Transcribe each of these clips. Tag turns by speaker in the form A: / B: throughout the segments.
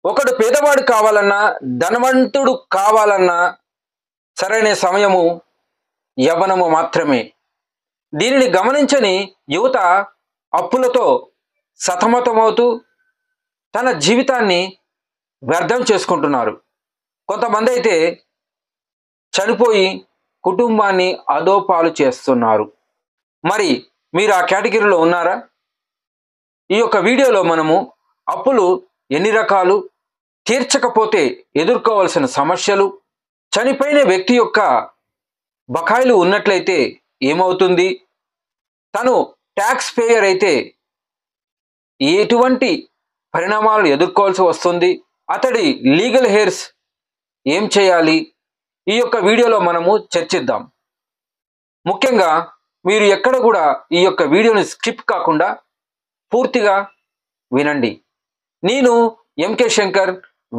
A: ఒకడు పేదవాడు కావాలన్నా ధనవంతుడు కావాలన్నా సరైన సమయము యవ్వనము మాత్రమే. దీనిని గమనించని యువత అప్పులతో సతమతమవుతూ తన జీవితాన్ని వ్యర్థం చేసుకుంటున్నారు. కొంతమంది అయితే చనిపోయి కుటుంబాన్ని అధోపాలు చేస్తున్నారు. మరి మీరు ఆ కేటగిరీలో ఉన్నారా? ఈ యొక్క వీడియోలో మనము అప్పులు ఎన్ని రకాలు, తీర్చకపోతే ఎదుర్కోవాల్సిన సమస్యలు, చనిపోయిన వ్యక్తి యొక్క బకాయిలు ఉన్నట్లయితే ఏమవుతుంది, తను ట్యాక్స్ పేయర్ అయితే ఎటువంటి పరిణామాలు ఎదుర్కోవాల్సి వస్తుంది, అతడి లీగల్ హెయిర్స్ ఏం చేయాలి, ఈ యొక్క వీడియోలో మనము చర్చిద్దాం. ముఖ్యంగా మీరు ఎక్కడ కూడా ఈ యొక్క వీడియోని స్కిప్ కాకుండా పూర్తిగా వినండి. నేను MK Shankar,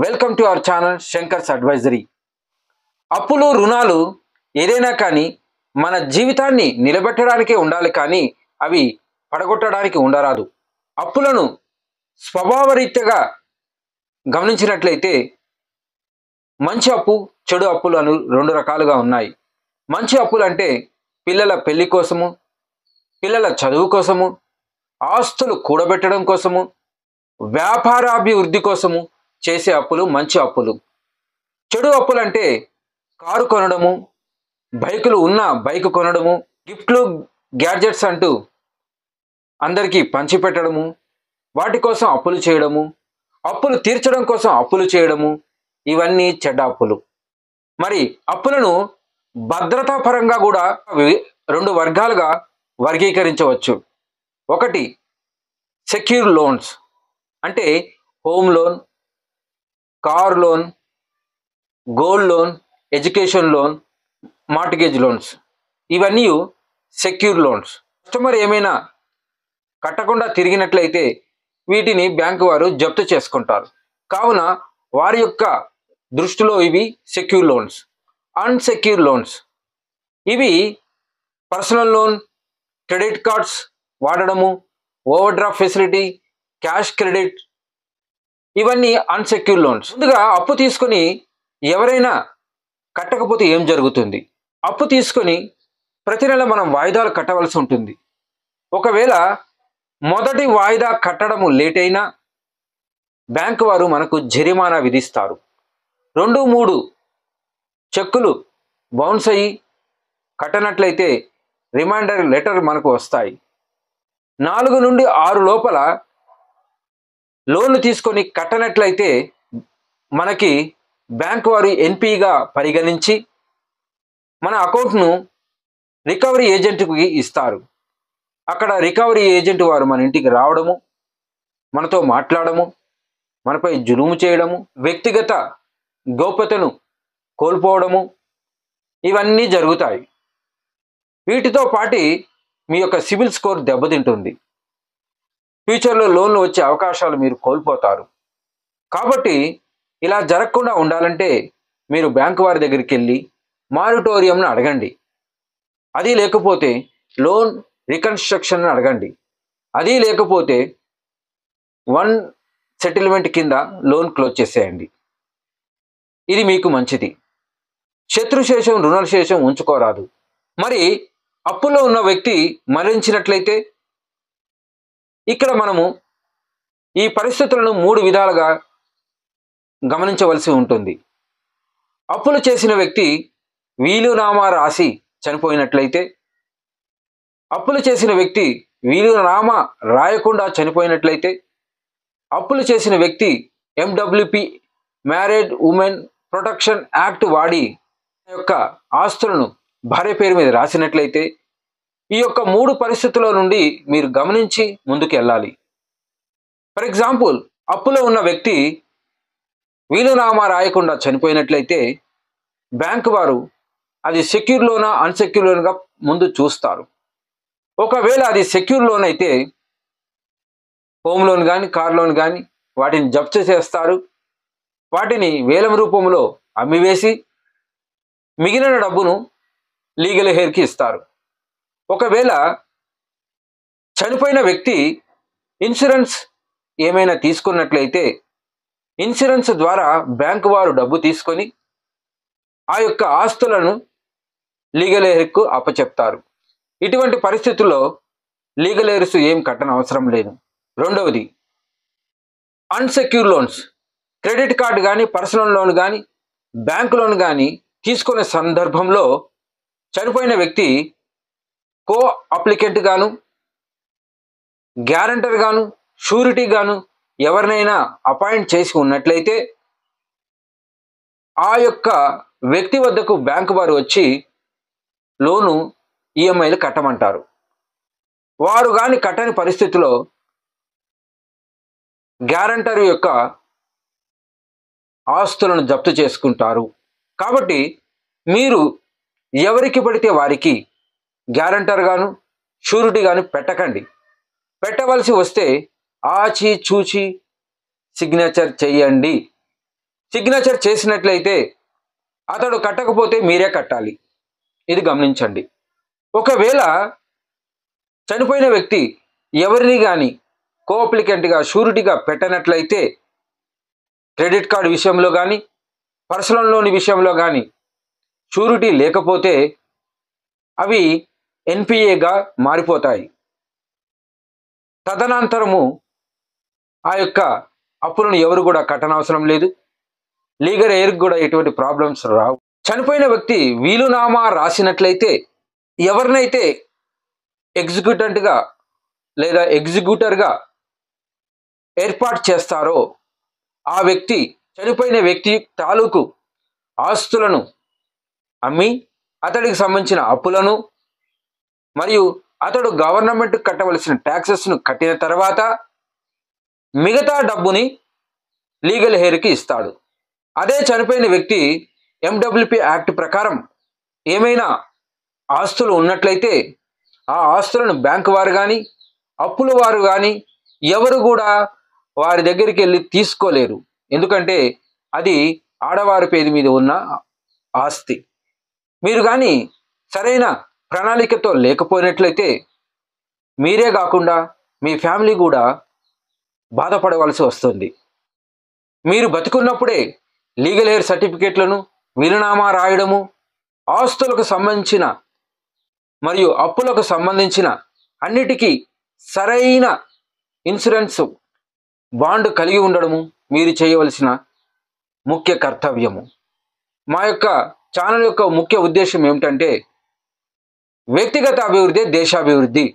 A: welcome to our channel Shankar's advisory. అప్పులు రుణాలు ఏదైనా కానీ మన జీవితాన్ని నిలబెట్టడానికే ఉండాలి, కానీ అవి పడగొట్టడానికి ఉండరాదు. అప్పులను స్వభావరీత్యాగా గమనించినట్లయితే మంచి అప్పు, చెడు అప్పులు అని రెండు రకాలుగా ఉన్నాయి. మంచి అప్పులు అంటే పిల్లల పెళ్లి కోసము, పిల్లల చదువు కోసము, ఆస్తులు కూడబెట్టడం కోసము, వ్యాపారాభివృద్ధి కోసము చేసే అప్పులు మంచి అప్పులు. చెడు అప్పులు అంటే కారు కొనడము, బైకులు ఉన్న బైక్ కొనడము, గిఫ్ట్లు గ్యాడ్జెట్స్ అంటూ అందరికీ పంచిపెట్టడము, వాటి కోసం అప్పులు చేయడము, అప్పులు తీర్చడం కోసం అప్పులు చేయడము, ఇవన్నీ చెడ్డ అప్పులు. మరి అప్పులను భద్రతాపరంగా కూడా రెండు వర్గాలుగా వర్గీకరించవచ్చు. ఒకటి సెక్యూర్ లోన్స్, అంటే home loan, car loan, gold loan, education loan, mortgage loans, ఇవన్నీ సెక్యూర్ లోన్స్. కస్టమర్ ఏమైనా కట్టకుండా తిరిగినట్లయితే వీటిని బ్యాంకు వారు జప్తు చేసుకుంటారు. కావున వారి యొక్క దృష్టిలో ఇవి సెక్యూర్ లోన్స్. అన్సెక్యూర్ లోన్స్, ఇవి పర్సనల్ లోన్, క్రెడిట్ కార్డ్స్ వాడడము, overdraft facility, cash credit, ఇవన్నీ అన్సెక్యూర్ లోన్స్. ముందుగా అప్పు తీసుకొని ఎవరైనా కట్టకపోతే ఏం జరుగుతుంది? అప్పు తీసుకొని ప్రతి నెల మనం వాయిదాలు కట్టవలసి ఉంటుంది. ఒకవేళ మొదటి వాయిదా కట్టడము లేట్ అయినా బ్యాంకు వారు మనకు జరిమానా విధిస్తారు. 2-3 చెక్కులు బౌన్స్ అయ్యి కట్టనట్లయితే రిమైండర్ లెటర్ మనకు వస్తాయి. 4 నుండి 6 లోపల లోన్లు తీసుకొని కట్టనట్లయితే మనకి బ్యాంకు వారు ఎన్పిగా పరిగణించి మన అకౌంట్ను రికవరీ ఏజెంట్కి ఇస్తారు. అక్కడ రికవరీ ఏజెంట్ వారు మన ఇంటికి రావడము, మనతో మాట్లాడము, మనపై జులుము చేయడము, వ్యక్తిగత గోప్యతను కోల్పోవడము, ఇవన్నీ జరుగుతాయి. వీటితో పాటు మీ యొక్క సిబిల్ స్కోర్ దెబ్బతింటుంది. ఫ్యూచర్లో లోన్లు వచ్చే అవకాశాలు మీరు కోల్పోతారు. కాబట్టి ఇలా జరగకుండా ఉండాలంటే మీరు బ్యాంకు వారి దగ్గరికి వెళ్ళి మారిటోరియంను అడగండి. అది లేకపోతే లోన్ రికన్స్ట్రక్షన్ అడగండి. అది లేకపోతే 1 సెటిల్మెంట్ కింద లోన్ క్లోజ్ చేసేయండి. ఇది మీకు మంచిది. శత్రుశేషం రుణశేషం ఉంచుకోరాదు. మరి అప్పులో ఉన్న వ్యక్తి మరణించినట్లయితే ఇక్కడ మనము ఈ పరిస్థితులను 3 విధాలుగా గమనించవలసి ఉంటుంది. అప్పులు చేసిన వ్యక్తి వీలునామా రాసి చనిపోయినట్లయితే, అప్పులు చేసిన వ్యక్తి వీలునామా రాయకుండా చనిపోయినట్లయితే, అప్పులు చేసిన వ్యక్తి ఎండబ్ల్యూపి మ్యారేడ్ ఉమెన్ ప్రొటెక్షన్ యాక్ట్ వాడి యొక్క ఆస్తులను భార్య పేరు మీద రాసినట్లయితే, ఈ యొక్క 3 పరిస్థితుల నుండి మీరు గమనించి ముందుకు వెళ్ళాలి. ఫర్ ఎగ్జాంపుల్, అప్పులో ఉన్న వ్యక్తి వీలునామా రాయకుండా చనిపోయినట్లయితే బ్యాంకు వారు అది సెక్యూర్ లోనా అన్సెక్యూర్ లోన్గా ముందు చూస్తారు. ఒకవేళ అది సెక్యూర్ లోన్ అయితే హోమ్ లోన్ కానీ కార్ లోన్ కానీ వాటిని జప్తు చేస్తారు. వాటిని వేలం రూపంలో అమ్మివేసి మిగిలిన డబ్బును లీగల్ హెయిర్కి ఇస్తారు. ఒకవేళ చనిపోయిన వ్యక్తి ఇన్సూరెన్స్ ఏమైనా తీసుకున్నట్లయితే ఇన్సూరెన్స్ ద్వారా బ్యాంకు వారు డబ్బు తీసుకొని ఆ యొక్క ఆస్తులను లీగల్ ఎయిర్కు అప్పచెప్తారు. ఇటువంటి పరిస్థితుల్లో లీగల్ ఎయిర్స్ ఏం కట్టనవసరం లేదు. రెండవది, అన్సెక్యూర్ లోన్స్. క్రెడిట్ కార్డు కానీ, పర్సనల్ లోన్ కానీ, బ్యాంక్ లోన్ కానీ తీసుకునే సందర్భంలో చనిపోయిన వ్యక్తి కో అప్లికెంట్ గాను, గ్యారంటర్ గాను, షూరిటీ గాను ఎవరినైనా అపాయింట్ చేసి ఉన్నట్లయితే ఆ యొక్క వ్యక్తి వద్దకు బ్యాంకు వారు వచ్చి లోను ఈఎంఐలు కట్టమంటారు. వారు కానీ కట్టని పరిస్థితిలో గ్యారంటర్ యొక్క ఆస్తులను జప్తు చేసుకుంటారు. కాబట్టి మీరు ఎవరికి పడితే వారికి గ్యారంటర్ గాను, షూరిటీ గాను పెట్టకండి. పెట్టవలసి వస్తే ఆచి చూచి సిగ్నేచర్ చేయండి. సిగ్నేచర్ చేసినట్లయితే అతడు కట్టకపోతే మీరే కట్టాలి. ఇది గమనించండి. ఒకవేళ చనిపోయిన వ్యక్తి ఎవరిని కానీ కో అప్లికెంట్గా, షూరిటీగా పెట్టనట్లయితే క్రెడిట్ కార్డు విషయంలో కానీ, పర్సనల్ లోన్ విషయంలో కానీ షూరిటీ లేకపోతే అవి ఎన్పిఏగా మారిపోతాయి. తదనంతరము ఆ యొక్క అప్పులను ఎవరు కూడా కట్టనవసరం లేదు. లీగల్ ఎయిర్కి కూడా ఎటువంటి ప్రాబ్లమ్స్ రావు. చనిపోయిన వ్యక్తి వీలునామా రాసినట్లయితే ఎవరినైతే ఎగ్జిక్యూటెంట్గా లేదా ఎగ్జిక్యూటర్గా ఏర్పాటు చేస్తారో ఆ వ్యక్తి చనిపోయిన వ్యక్తి తాలూకు ఆస్తులను అమ్మి అతడికి సంబంధించిన అప్పులను మరియు అతడు గవర్నమెంట్ కట్టవలసిన ట్యాక్సెస్ను కట్టిన తర్వాత మిగతా డబ్బుని లీగల్ హెయిర్కి ఇస్తాడు. అదే చనిపోయిన వ్యక్తి ఎండబ్ల్యూపీ యాక్ట్ ప్రకారం ఏమైనా ఆస్తులు ఉన్నట్లయితే ఆ ఆస్తులను బ్యాంకు వారు కానీ, అప్పుల వారు కానీ ఎవరు కూడా వారి దగ్గరికి వెళ్ళి తీసుకోలేరు. ఎందుకంటే అది ఆడవారి పేరు మీద ఉన్న ఆస్తి. మీరు కానీ సరైన ప్రణాళికతో లేకపోయినట్లయితే మీరే కాకుండా మీ ఫ్యామిలీ కూడా బాధపడవలసి వస్తుంది. మీరు బతికున్నప్పుడే లీగల్ ఎయిర్ సర్టిఫికేట్లను, వీలునామా రాయడము, ఆస్తులకు సంబంధించిన మరియు అప్పులకు సంబంధించిన అన్నిటికీ సరైన ఇన్సూరెన్స్ బాండ్ కలిగి ఉండడము మీరు చేయవలసిన ముఖ్య కర్తవ్యము. మా యొక్క ఛానల్ యొక్క ముఖ్య ఉద్దేశం ఏమిటంటే వ్యక్తిగత అభివృద్ధి దేశాభివృద్ధి.